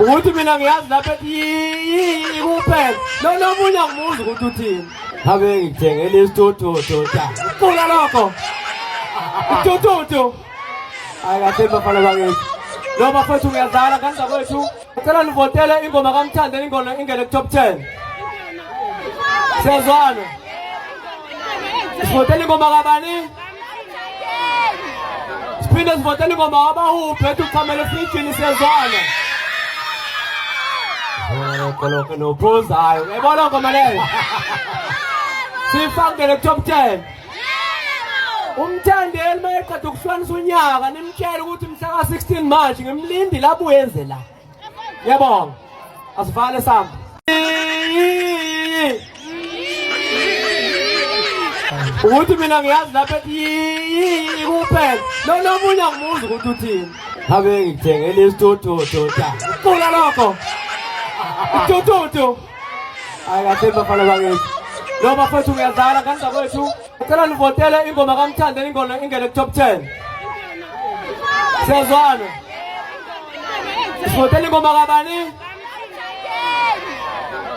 Ukuthi mina ngiyazi lapha ethi kuphela. Nomunye angimuzi ukuthi uthini. Habe ngithengele isithuthuthu cha. Kula lokho. Isithuthuthu. Ayikahle bafana bakithi. Lo bafethu ngiyadlala kanza kwethu. Ngicela nivotele ingoma kaMthande ingoma ingene ku-top 10. Siyazwana. Sivotele ingoma kabani? Siphinde sivotele ingoma kaBahubhe ethi uqhamele efrijini siyazwana. Koloko nophuzayo. Uyayibona ngoma leyo? Sifakele ku-top 10. Umthandeli mayeqeda ukuhlukanisa unyaka nimtshela ukuthi mhla ka-16 March ngimlindi lapho uyenze la. Yabonga. Asivale samba. Ukuthi mina ngiyazi lapha ethi kuphela. Nomunye angimuzi ukuthi uthini. Habe ngithengele isithuthuthu cha. Kula lokho. Isithuthuthu. Ayikahle bafana bakithi. Lo bafethu ngiyadlala kanza kwethu. Ngicela nivotele ingoma kaMthande ingoma ingene ku-top 10. Siyazwana. Sivotele ingoma kabani?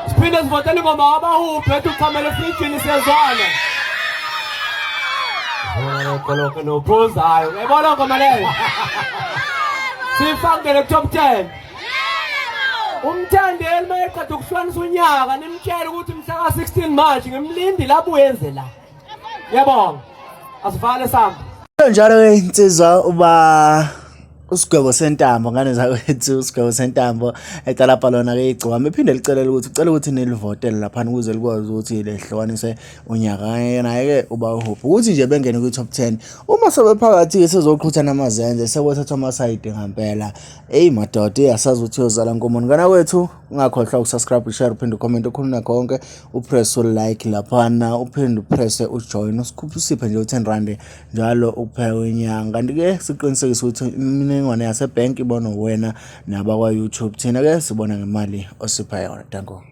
Siphinde sivotele ingoma kaBahubhe ethi uqhamele efrijini siyazwana. Koloko nophuzayo. Uyayibona ngoma leyo? Sifakele ku-top 10. Umthandeli mayeqeda ukuhlukanisa unyaka nimtshela ukuthi mhla ka-16 March ngimlindi lapho uyenze la. Yabonga. Asivale samba. Njalo insizwa uba uSgwebo sentambo ngane zakwethu uSgwebo sentambo eqala phalona ke iGcokama iphinde licelela ukuthi ucela ukuthi nilivotele lapha ukuze likwazi ukuthi lehlukanise unyaka naye ke uBahubhe ukuthi nje bengene ku-top 10 uma sebephakathi ke sezoqhutha namazenze sekwethathwa amasayidi ngempela madoda iyasazi ukuthi yozala nkomoni ngana kwethu ungakhohlwa ukusubscribe share uphinde ucomment okhuluna konke upress like laphana uphinde upress ujoin usiphe nje u10 njalo uphewe inyanga kanti ke siqinisekisa ukuthi imininingwane yasebhenki ibona wena nabakwa YouTube thina ke sibona ngemali osipha yona danko.